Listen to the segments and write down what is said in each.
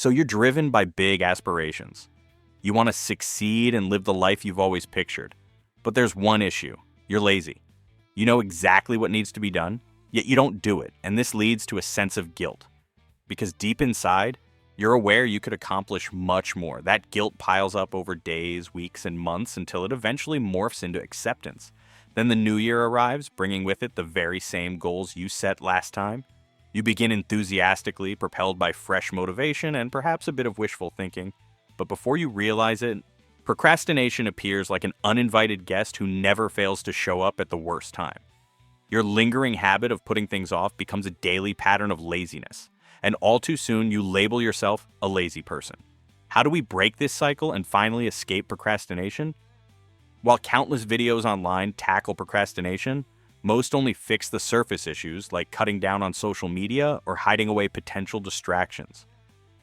So you're driven by big aspirations. You want to succeed and live the life you've always pictured. But there's one issue. You're lazy. You know exactly what needs to be done, yet you don't do it, and this leads to a sense of guilt. Because deep inside, you're aware you could accomplish much more. That guilt piles up over days, weeks, and months until it eventually morphs into acceptance. Then the new year arrives, bringing with it the very same goals you set last time. You begin enthusiastically, propelled by fresh motivation and perhaps a bit of wishful thinking. But before you realize it, procrastination appears like an uninvited guest who never fails to show up at the worst time. Your lingering habit of putting things off becomes a daily pattern of laziness, and all too soon you label yourself a lazy person. How do we break this cycle and finally escape procrastination? While countless videos online tackle procrastination, most only fix the surface issues like cutting down on social media or hiding away potential distractions.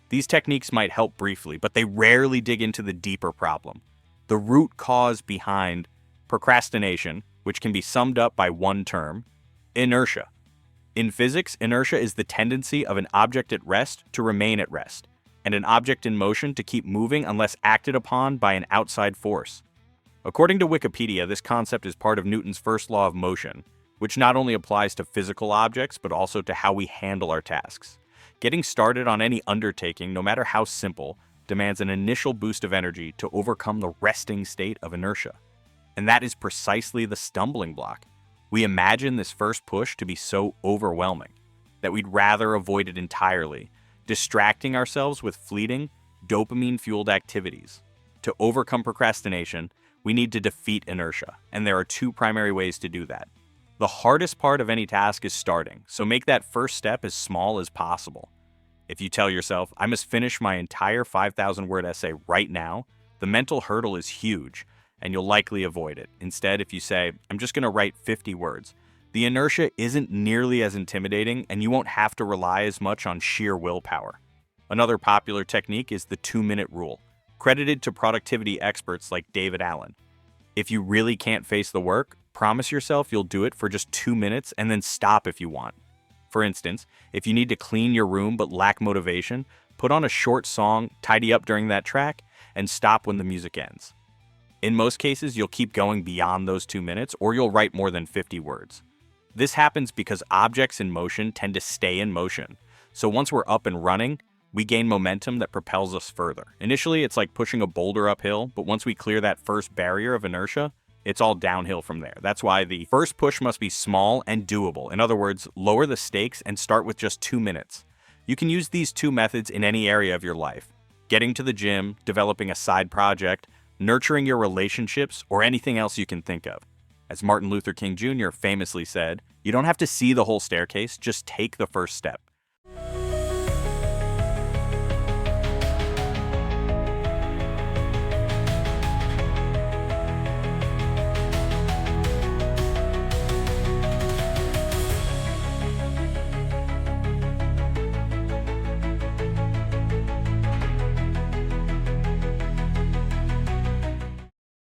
These techniques might help briefly, but they rarely dig into the deeper problem, the root cause behind procrastination, which can be summed up by one term: inertia. In physics, inertia is the tendency of an object at rest to remain at rest, and an object in motion to keep moving unless acted upon by an outside force. According to Wikipedia, this concept is part of Newton's first law of motion, which not only applies to physical objects but also to how we handle our tasks. Getting started on any undertaking, no matter how simple, demands an initial boost of energy to overcome the resting state of inertia. And that is precisely the stumbling block. We imagine this first push to be so overwhelming that we'd rather avoid it entirely, distracting ourselves with fleeting, dopamine-fueled activities. To overcome procrastination, we need to defeat inertia, and there are two primary ways to do that. The hardest part of any task is starting, so make that first step as small as possible. If you tell yourself, I must finish my entire 5,000-word essay right now, the mental hurdle is huge, and you'll likely avoid it. Instead, if you say, I'm just going to write 50 words, the inertia isn't nearly as intimidating, and you won't have to rely as much on sheer willpower. Another popular technique is the 2-minute rule, credited to productivity experts like David Allen. If you really can't face the work, promise yourself you'll do it for just 2 minutes and then stop if you want. For instance, if you need to clean your room but lack motivation, put on a short song, tidy up during that track, and stop when the music ends. In most cases, you'll keep going beyond those 2 minutes, or you'll write more than 50 words. This happens because objects in motion tend to stay in motion. So once we're up and running, we gain momentum that propels us further. Initially, it's like pushing a boulder uphill, but once we clear that first barrier of inertia, it's all downhill from there. That's why the first push must be small and doable. In other words, lower the stakes and start with just 2 minutes. You can use these two methods in any area of your life: getting to the gym, developing a side project, nurturing your relationships, or anything else you can think of. As Martin Luther King Jr. famously said, you don't have to see the whole staircase, just take the first step.